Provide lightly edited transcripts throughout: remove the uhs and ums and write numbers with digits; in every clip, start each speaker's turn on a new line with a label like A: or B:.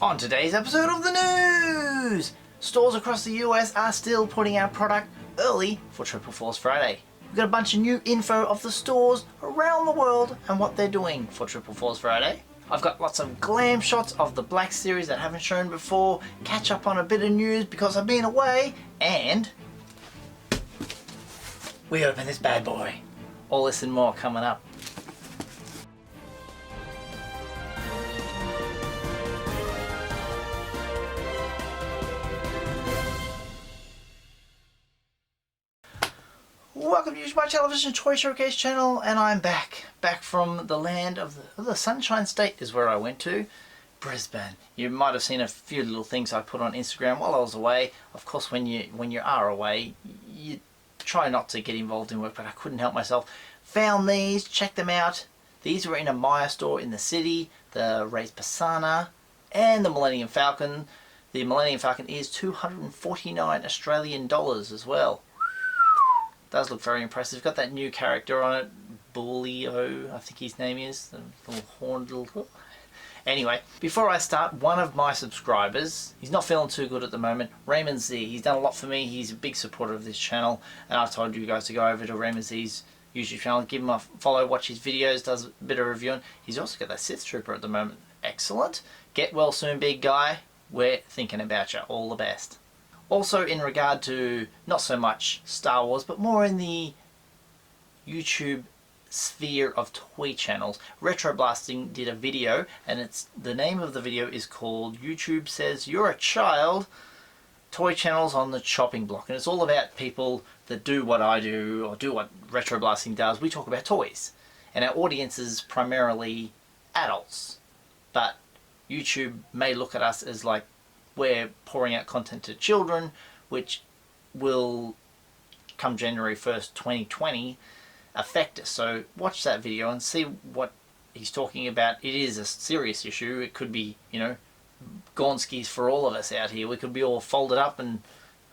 A: On today's episode of the news, stores across the US are still putting out product early for Triple Force Friday. We've got a bunch of new info of the stores around the world and what they're doing for Triple Force Friday. I've got lots of glam shots of the Black Series that I haven't shown before, catch up on a bit of news because I've been away, and we open this bad boy. All this and more coming up. Welcome to Usualmike Television Toy Showcase channel, and I'm back from the land of the Sunshine State is where I went to, Brisbane. You might have seen a few little things I put on Instagram while I was away. Of course, when you are away, you try not to get involved in work, but I couldn't help myself. Found these, checked them out. These were in a Maya store in the city, the Raised Pisana and the Millennium Falcon. The Millennium Falcon is 249 Australian dollars as well. Does look very impressive. Got that new character on it, Bullio, I think his name is, the little horned little... Anyway, before I start, one of my subscribers, he's not feeling too good at the moment, Raymond Z. He's done a lot for me. He's a big supporter of this channel, and I've told you guys to go over to Raymond Z's YouTube channel, give him a follow, watch his videos, does a bit of reviewing. He's also got that Sith Trooper at the moment. Excellent. Get well soon, big guy. We're thinking about you. All the best. Also, in regard to not so much Star Wars, but more in the YouTube sphere of toy channels, Retro Blasting did a video, and the name of the video is called YouTube Says You're a Child, Toy Channels on the Chopping Block. And it's all about people that do what I do, or do what Retro Blasting does. We talk about toys. And our audience is primarily adults. But YouTube may look at us as like, we're pouring out content to children, which will, come January 1st, 2020, affect us. So watch that video and see what he's talking about. It is a serious issue. It could be, you know, Gonskis for all of us out here. We could be all folded up and,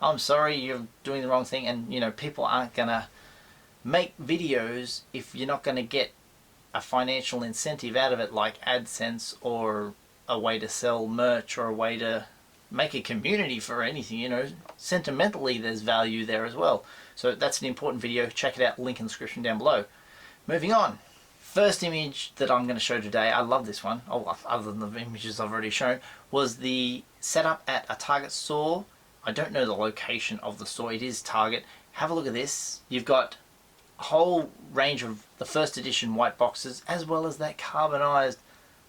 A: I'm sorry, you're doing the wrong thing. And, you know, people aren't going to make videos if you're not going to get a financial incentive out of it, like AdSense or a way to sell merch or a way to make a community for anything. You know, sentimentally there's value there as well. So that's an important video. Check it out, link in the description down below. Moving on, first image that I'm going to show today, I love this one, other than the images I've already shown, was the setup at a Target store. I don't know the location of the store. It is Target. Have a look at this. You've got a whole range of the first edition white boxes, as well as that carbonized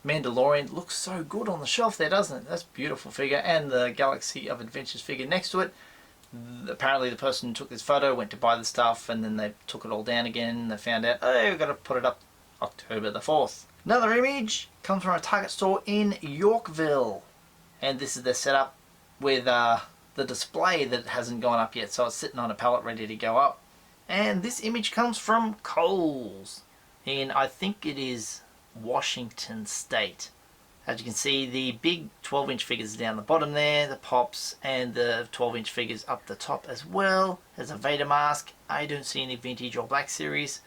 A: Mandalorian. Looks so good on the shelf there, doesn't it? That's a beautiful figure. And the Galaxy of Adventures figure next to it. Apparently the person who took this photo went to buy the stuff, and then they took it all down again. They found out, oh, we've got to put it up October the 4th. Another image comes from a Target store in Yorkville, and this is the setup with the display that hasn't gone up yet, so it's sitting on a pallet ready to go up. And this image comes from Kohl's in, I think it is Washington State. As you can see, the big 12-inch figures down the bottom there, the pops, and the 12-inch figures up the top as well. There's a Vader mask. I don't see any vintage or Black Series.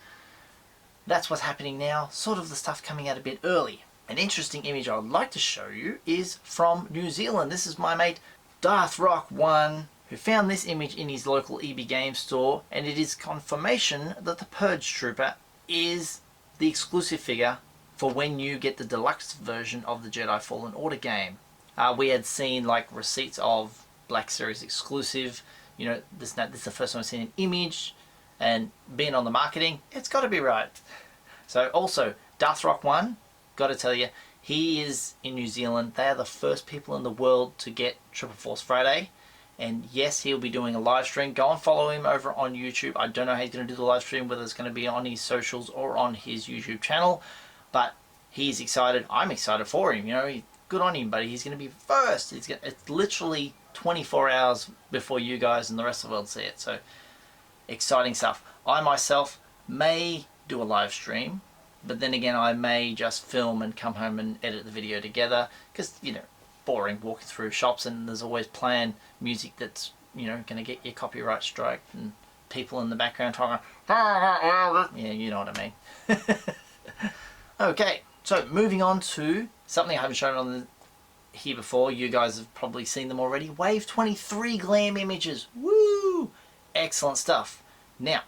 A: That's what's happening now, sort of the stuff coming out a bit early. An interesting image I would like to show you is from New Zealand. This is my mate Darth Rock 1, who found this image in his local EB Games store, and it is confirmation that the Purge Trooper is the exclusive figure for when you get the deluxe version of the Jedi Fallen Order game. We had seen like receipts of Black Series exclusive, you know, this is the first time I've seen an image, and being on the marketing, it's got to be right. So also, Darth Rock 1, got to tell you, he is in New Zealand. They are the first people in the world to get Triple Force Friday. And yes, he'll be doing a live stream. Go and follow him over on YouTube. I don't know how he's going to do the live stream, whether it's going to be on his socials or on his YouTube channel. But he's excited. I'm excited for him. You know, good on him, buddy. He's going to be first. It's literally 24 hours before you guys and the rest of the world see it. So, exciting stuff. I myself may do a live stream, but then again, I may just film and come home and edit the video together. Because, you know, boring walking through shops, and there's always planned music that's, you know, going to get your copyright strike, and people in the background talking. Yeah, you know what I mean. Okay, so moving on to something I haven't shown on here before. You guys have probably seen them already. Wave 23 glam images. Woo! Excellent stuff. Now,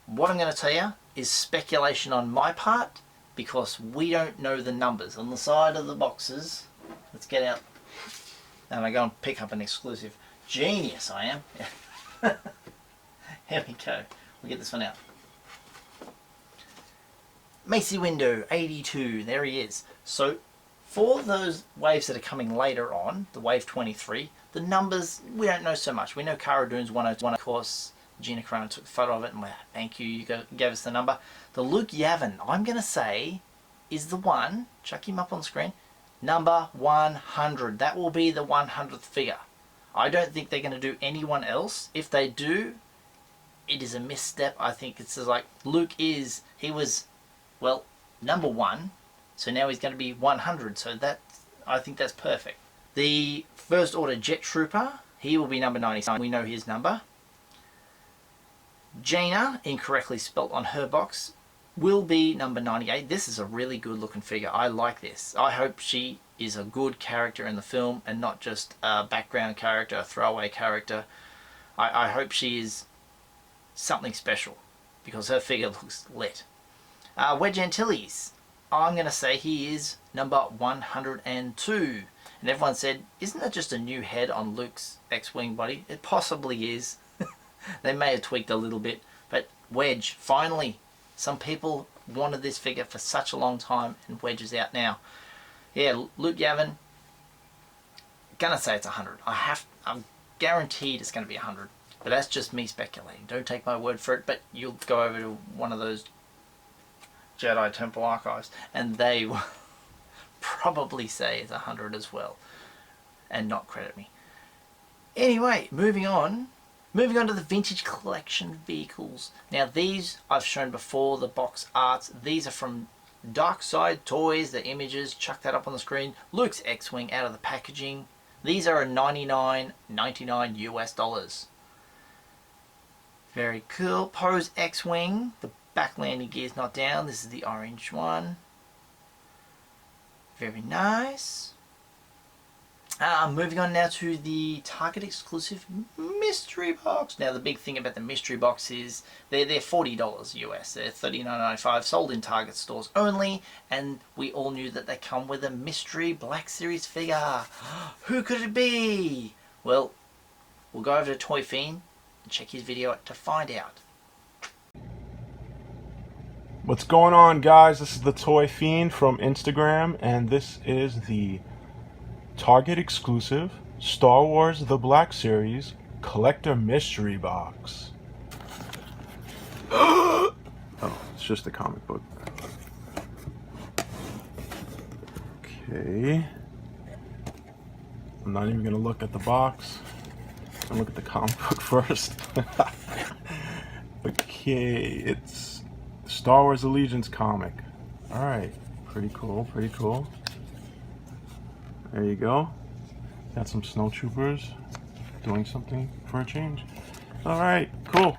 A: what I'm going to tell you is speculation on my part, because we don't know the numbers. On the side of the boxes, let's get out, and I go and pick up an exclusive. Genius I am. Here we go. We'll get this one out. Macy Window 82, there he is. So for those waves that are coming later on, the wave 23, the numbers we don't know so much. We know Cara Dune's 101, of course. Gina Carano took a photo of it, and thank you, you gave us the number. The Luke Yavin, I'm going to say, is the one, chuck him up on screen, number 100. That will be the 100th figure. I don't think they're going to do anyone else. If they do, it is a misstep. I think it's just like Luke is, he was, well, number 1, so now he's going to be 100. So that, I think that's perfect. The First Order Jet Trooper, he will be number 97. We know his number. Jaina, incorrectly spelt on her box, will be number 98. This is a really good looking figure. I like this. I hope she is a good character in the film and not just a background character, a throwaway character. I hope she is something special, because her figure looks lit. Wedge Antilles, I'm going to say he is number 102. And everyone said, isn't that just a new head on Luke's X-Wing body? It possibly is. They may have tweaked a little bit, but Wedge, finally, some people wanted this figure for such a long time, and Wedge is out now. Yeah, Luke Yavin, gonna say it's 100. I'm guaranteed it's gonna be 100, but that's just me speculating. Don't take my word for it, but you'll go over to one of those Jedi Temple archives, and they will probably say it's 100 as well, and not credit me. Anyway, moving on to the vintage collection vehicles. Now these I've shown before, the box arts. These are from Dark Side Toys, the images, chuck that up on the screen. Luke's X-Wing out of the packaging. These are $99.99 US. Very cool. Poe's X-Wing, the back landing gear's not down. This is the orange one. Very nice. Moving on now to the Target exclusive mystery box. Now the big thing about the mystery box is they're $40 US. They're $39.95, sold in Target stores only, and we all knew that they come with a mystery Black Series figure. Who could it be? Well, we'll go over to Toy Fiend and check his video to find out.
B: What's going on, guys? This is the Toy Fiend from Instagram, and this is the Target exclusive Star Wars The Black Series collector mystery box. Oh, it's just a comic book. Okay. I'm not even gonna look at the box. I'm gonna look at the comic book first. Okay, it's Star Wars Allegiance comic. Alright, pretty cool, pretty cool. There you go. Got some snowtroopers doing something for a change. Alright, cool.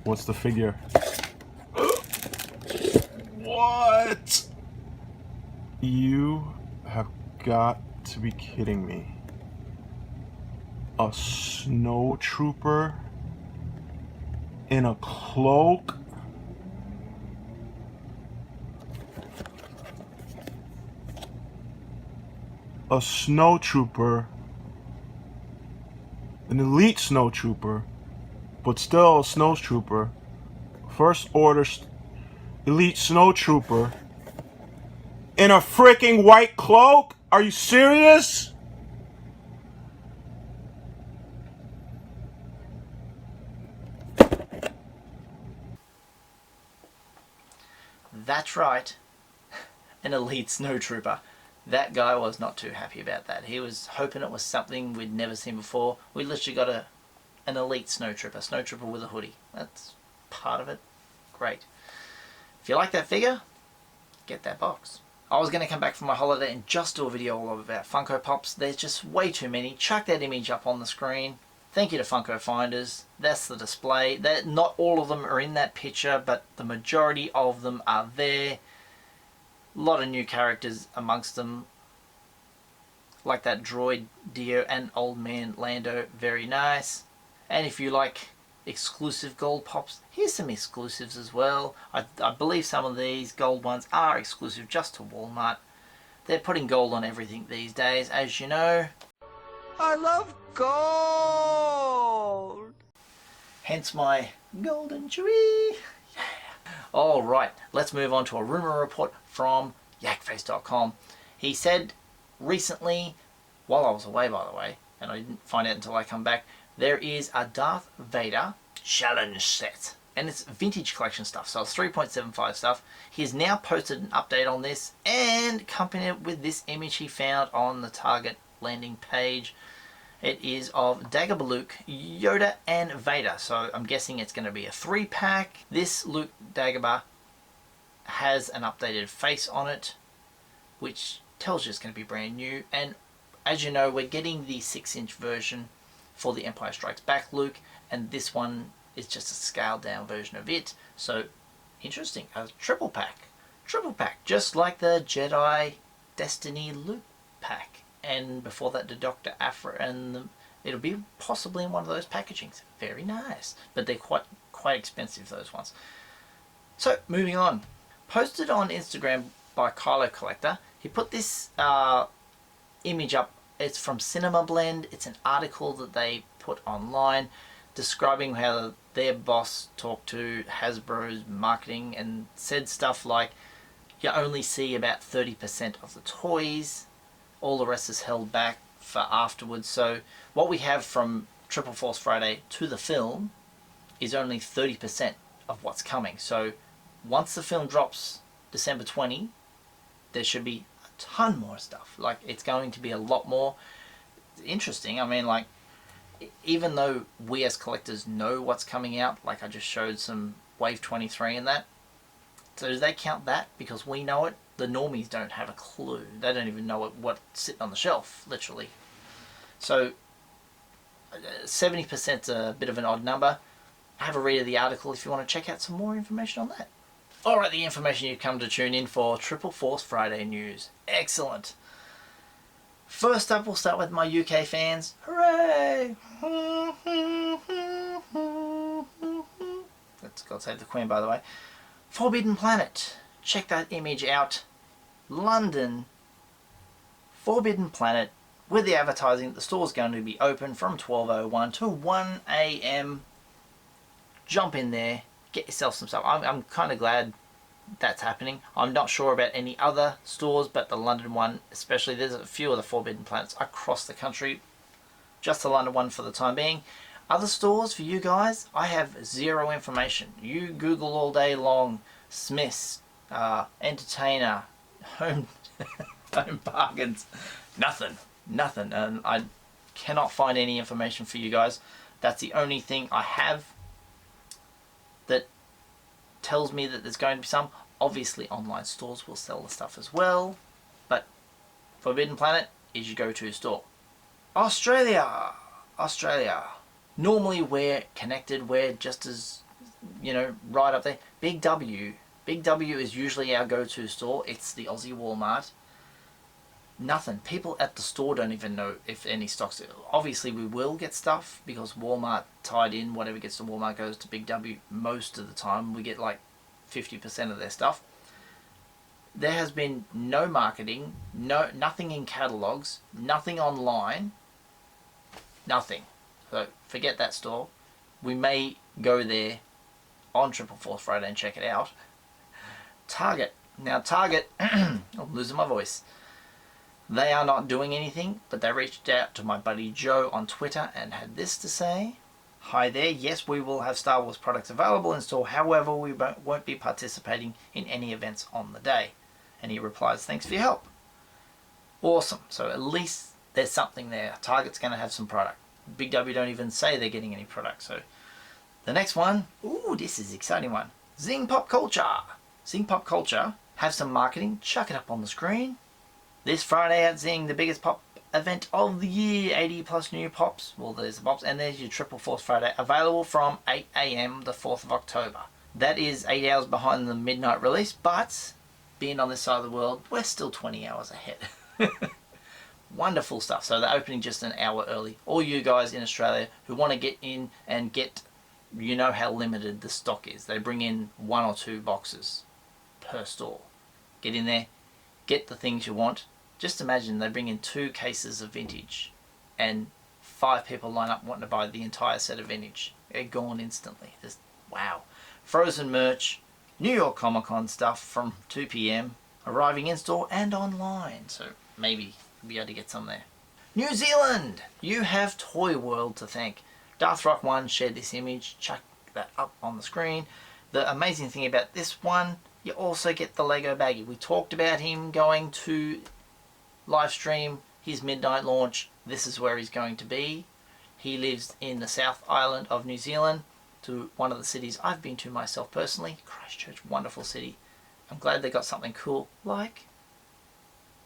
B: What's the figure? What? You have got to be kidding me. A snowtrooper in a cloak? A snowtrooper, an elite snowtrooper, but still a snowtrooper, First Order elite snowtrooper in a freaking white cloak? Are you serious?
A: That's right, an elite snowtrooper. That guy was not too happy about that. He was hoping it was something we'd never seen before. We literally got an elite snowtrooper with a hoodie. That's part of it. Great. If you like that figure, get that box. I was going to come back from my holiday and just do a video all about Funko Pops. There's just way too many. Chuck that image up on the screen. Thank you to Funko Finders. That's the display. Not all of them are in that picture, but the majority of them are there. A lot of new characters amongst them. like that droid Dio and Old Man Lando, very nice. And if you like exclusive gold pops, here's some exclusives as well. I believe some of these gold ones are exclusive just to Walmart. They're putting gold on everything these days, as you know.
C: I love gold!
A: Hence my golden chewy. Yeah. Alright, let's move on to a rumour report from yakface.com. He said recently, while I was away by the way, and I didn't find out until I come back, there is a Darth Vader challenge set. And it's vintage collection stuff, so it's 3.75 stuff. He has now posted an update on this and accompanied it with this image he found on the Target landing page. It is of Dagobah Luke, Yoda and Vader. So I'm guessing it's going to be a 3-pack. This Luke Dagobah has an updated face on it, which tells you it's going to be brand new. And as you know, we're getting the 6-inch version for the Empire Strikes Back Luke, and this one is just a scaled down version of it. So interesting, a triple pack, just like the Jedi Destiny Luke pack, and before that the Dr. Aphra, and it'll be possibly in one of those packagings. Very nice, but they're quite expensive, those ones. So moving on, posted on Instagram by Kylo Collector, he put this image up. It's from Cinema Blend. It's an article that they put online describing how their boss talked to Hasbro's marketing and said stuff like, you only see about 30% of the toys, all the rest is held back for afterwards. So what we have from Triple Force Friday to the film is only 30% of what's coming. So once the film drops December 20, there should be a ton more stuff. Like, it's going to be a lot more. It's interesting. I mean, like, even though we as collectors know what's coming out, like I just showed some Wave 23 and that, so do they count that because we know it? The normies don't have a clue. They don't even know what's sitting on the shelf, literally. So 70% is a bit of an odd number. Have a read of the article if you want to check out some more information on that. Alright, the information you've come to tune in for, Triple Force Friday news. Excellent. First up, we'll start with my UK fans. Hooray! That's God Save the Queen, by the way. Forbidden Planet. Check that image out. London. Forbidden Planet. With the advertising, the store's going to be open from 12:01 to 1 AM. Jump in there. Get yourself some stuff. I'm kind of glad that's happening. I'm not sure about any other stores, but the London one especially, there's a few of the Forbidden Planets across the country. Just the London one for the time being. Other stores for you guys, I have zero information. You Google all day long, Smiths, Entertainer, Home Bargains, nothing, and I cannot find any information for you guys. That's the only thing I have that tells me that there's going to be some. Obviously online stores will sell the stuff as well, but Forbidden Planet is your go-to store. Australia. Normally we're connected, we're just as, right up there. Big W is usually our go-to store. It's the Aussie Walmart. Nothing. People at the store don't even know if any stocks. Obviously we will get stuff because Walmart tied in. Whatever gets to Walmart goes to Big W most of the time. We get like 50% of their stuff. There has been no marketing, nothing in catalogs, nothing online, nothing. So forget that store. We may go there on Triple Force Friday and check it out. Target. Now Target, I'm losing my voice. They are not doing anything, but they reached out to my buddy Joe on Twitter and had this to say. Hi there, yes, we will have Star Wars products available in store, however we won't be participating in any events on the day. And he replies, thanks for your help. Awesome, so at least there's something there. Target's going to have some product. Big W don't even say they're getting any product. So the next one, ooh, this is an exciting one. Zing Pop Culture. Zing Pop Culture have some marketing, chuck it up on the screen. This Friday at Zing, the biggest pop event of the year, 80 plus new pops. Well, there's the pops, and there's your Triple Force Friday, available from 8 AM the 4th of October. That is 8 hours behind the midnight release, but being on this side of the world, we're still 20 hours ahead. 1 Wonderful stuff. So they're opening just an hour early. All you guys in Australia who want to get in and get, you know how limited the stock is. They bring in 1 or 2 boxes per store. Get in there, get the things you want. Just imagine they bring in 2 cases of vintage and 5 people line up wanting to buy the entire set of vintage. They're gone instantly. Just wow. Frozen merch, New York Comic Con stuff from 2 p.m. arriving in store and online. So maybe you'll be able to get some there. New Zealand! You have Toy World to thank. Darth Rock 1 shared this image. Chuck that up on the screen. The amazing thing about this one, you also get the Lego baggie. We talked about him going to live stream his midnight launch. This is where he's going to be. He lives in the South Island of New Zealand, to one of the cities I've been to myself personally. Christchurch, wonderful city. I'm glad they got something cool like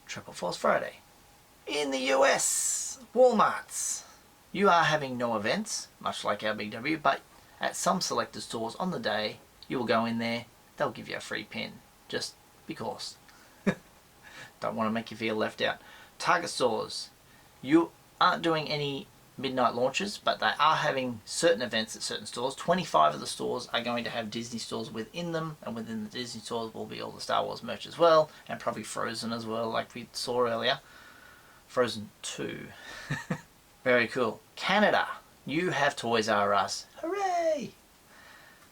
A: Triple Force Friday. In the US, Walmarts. You are having no events, much like our Big W, but at some selected stores on the day, you will go in there, they'll give you a free pin, just because. Don't want to make you feel left out. Target stores. You aren't doing any midnight launches, but they are having certain events at certain stores. 25 of the stores are going to have Disney stores within them, and within the Disney stores will be all the Star Wars merch as well, and probably Frozen as well, like we saw earlier. Frozen 2. Very cool. Canada. You have Toys R Us. Hooray!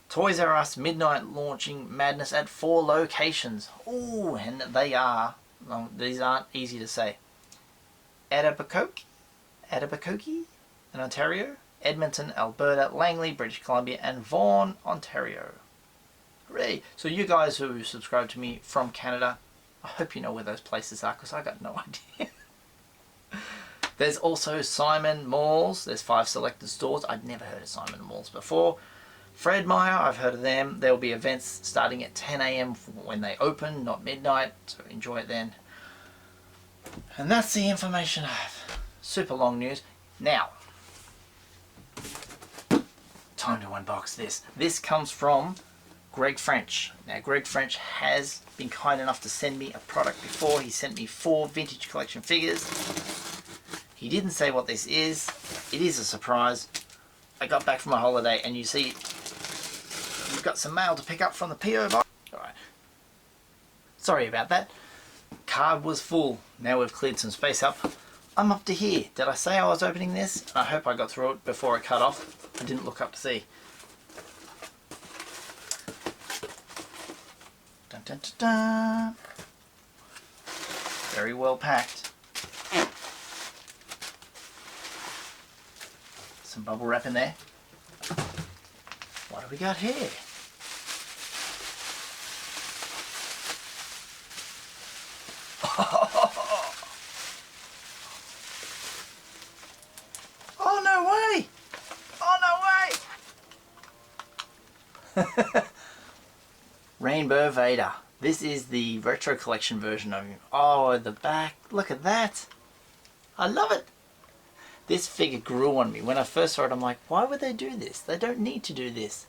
A: Toys R Us midnight launching madness at 4 locations. Ooh, and they are, well, these aren't easy to say. Etobicoke in Ontario, Edmonton, Alberta, Langley, British Columbia, and Vaughan, Ontario. Hooray! So you guys who subscribe to me from Canada, I hope you know where those places are, because I got no idea. There's also Simon Malls. There's 5 selected stores. I'd never heard of Simon Malls before. Fred Meyer, I've heard of them. There will be events starting at 10 a.m. when they open, not midnight, so enjoy it then. And that's the information I have. Super long news. Now, time to unbox this. This comes from Greg French. Now, Greg French has been kind enough to send me a product before. He sent me 4 vintage collection figures. He didn't say what this is. It is a surprise. I got back from a holiday and you see you've got some mail to pick up from the PO box. Alright. Sorry about that. Card was full. Now we've cleared some space up. I'm up to here. Did I say I was opening this? I hope I got through it before it cut off. I didn't look up to see. Dun, dun, dun, dun. Very well packed. Some bubble wrap in there. What do we got here? Oh, no way! Oh, no way! Rainbow Vader. This is the retro collection version of him. Oh, the back. Look at that. I love it. This figure grew on me. When I first saw it, I'm like, why would they do this? They don't need to do this.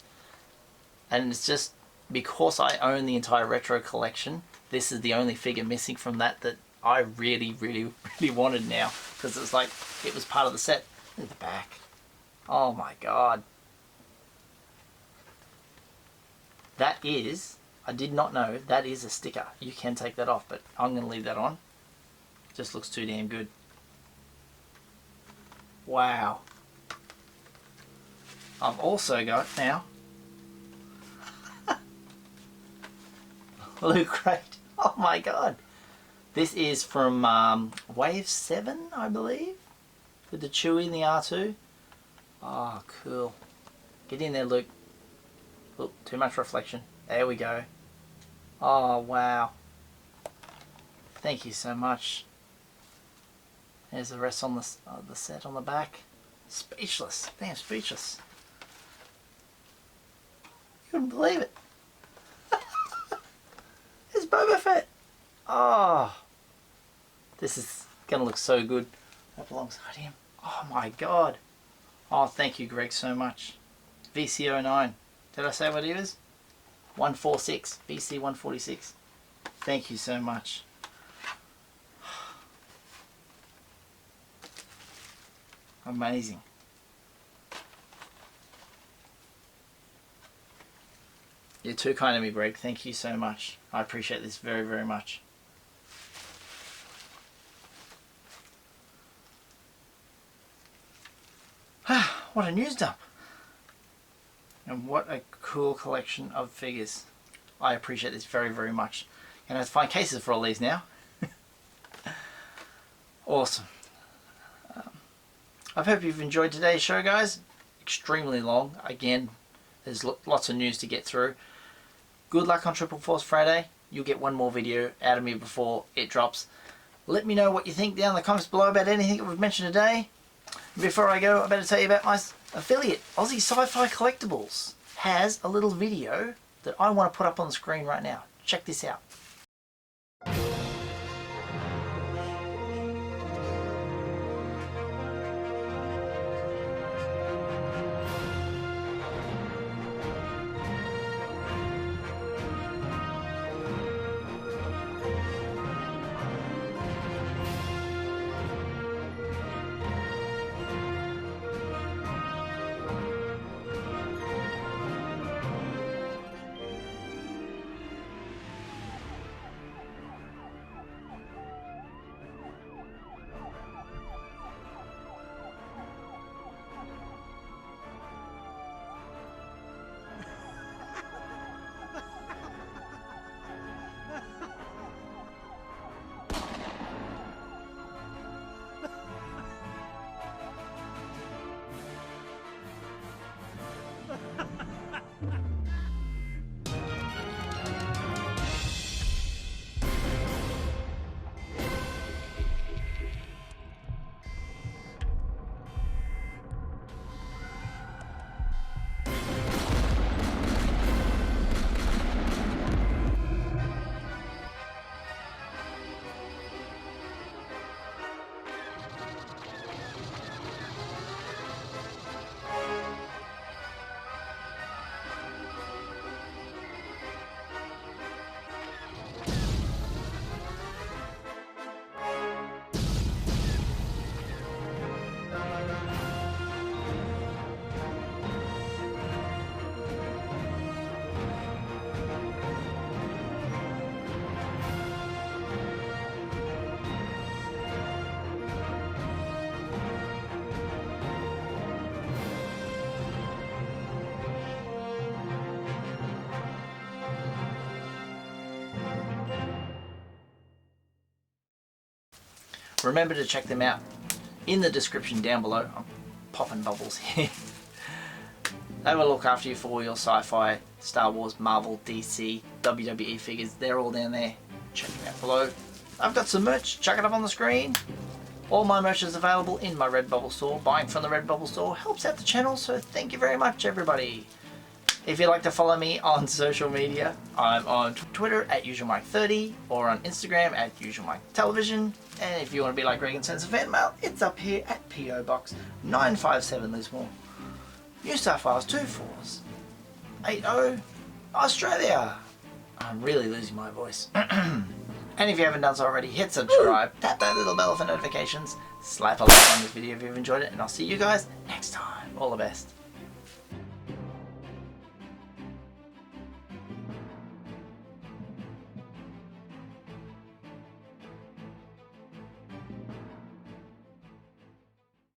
A: And it's just because I own the entire retro collection, this is the only figure missing from that I really, really, really wanted now. Because it's like, it was part of the set. Look at the back. Oh my god. That is, I did not know, that is a sticker. You can take that off, but I'm going to leave that on. Just looks too damn good. Wow. I've also got now Loot Crate. Oh my god. This is from Wave 7, I believe. With the Chewie and the R2. Oh, cool. Get in there, Luke. Look, too much reflection. There we go. Oh, wow. Thank you so much. There's the rest on the set on the back. Speechless. Damn, speechless. You couldn't believe it. It's Boba Fett. Oh. This is going to look so good up alongside him. Oh my god. Oh, thank you, Greg, so much. VC09. Did I say what he was? 146. VC 146. Thank you so much. Amazing. You're too kind of me, Greg. Thank you so much. I appreciate this very, very much. What a news dump. And what a cool collection of figures. I appreciate this very, very much. Gonna have to find cases for all these now. Awesome. I hope you've enjoyed today's show, guys. Extremely long. Again, there's lots of news to get through. Good luck on Triple Force Friday. You'll get one more video out of me before it drops. Let me know what you think down in the comments below about anything that we've mentioned today. Before I go, I better tell you about my affiliate, Aussie Sci-Fi Collectibles, has a little video that I want to put up on the screen right now. Check this out. Remember to check them out in the description down below. I'm popping bubbles here. They will look after you for all your sci-fi, Star Wars, Marvel, DC, WWE figures. They're all down there. Check them out below. I've got some merch. Chuck it up on the screen. All my merch is available in my Redbubble store. Buying from the Redbubble store helps out the channel, so thank you very much, everybody. If you'd like to follow me on social media, I'm on Twitter at Usualmike30 or on Instagram at Usualmike.television. And if you want to be like Greg and send some fan mail, it's up here at PO Box 957 Lismore, New South Wales 24080, Australia. I'm really losing my voice. And if you haven't done so already, hit subscribe, tap that little bell for notifications, slap a like on this video if you've enjoyed it, and I'll see you guys next time. All the best.